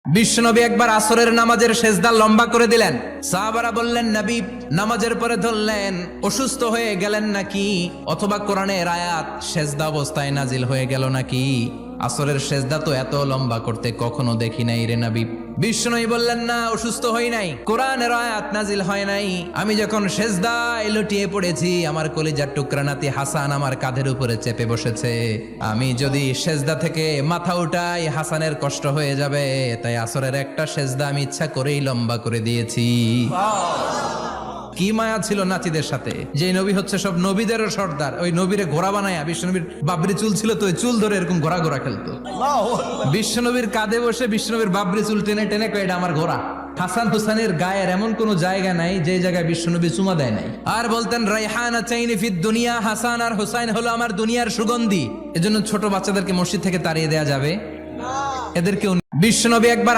বিশ্বনবী একবার আসরের নামাজের সেজদা লম্বা করে দিলেন। সাহাবারা বললেন, নবী নামাজের পরে ধরলেন অসুস্থ হয়ে গেলেন নাকি, অথবা কোরআনের আয়াত সেজদা অবস্থায় নাজিল হয়ে গেল নাকি? আসরের সেজদা তো এত লম্বা করতে কখনো দেখি নাই রে নবী। বিশ্বনবী বললেন, না, অসুস্থ হই নাই, কোরআনের আয়াত নাজিল হয় নাই। আমি যখন সেজদায় লুটিয়ে পড়েছি, আমার কলিজার টুকরা নাতি হাসান আমার কাঁধের উপরে চেপে বসেছে। আমি যদি সেজদা থেকে মাথা উঠাই হাসানের কষ্ট হয়ে যাবে, তাই আসরের একটা সেজদা আমি ইচ্ছা করেই লম্বা করে দিয়েছি। কি মায়া ছিল নাতিদের সাথে, যে নবী হচ্ছে সব নবীদেরও সর্দার। ওই নবীরে ঘোড়া বানায়, বিশ্বনবীর বাবরি চুল ছিল তো ওই চুল ধরে এরকম ঘোড়া ঘোড়া খেলতো। বিশ্বনবীর কাঁধে বসে বিশ্বনবীর বাবরি চুল টেনে টেনে কয়, এটা আমার ঘোড়া। হাসান হুসানের গায়ের এমন কোন জায়গা নাই যে জায়গায় বিশ্বনবী চুমা দেয় নাই। আর বলতেন, রাইহানা চাইনি ফিদ দুনিয়া, হাসান আর হুসাইন হলো আমার দুনিয়ার সুগন্ধি। এজন্য ছোট বাচ্চাদেরকে মসজিদ থেকে তাড়িয়ে দেয়া যাবে, এদেরকে বিশ্বনবী একবার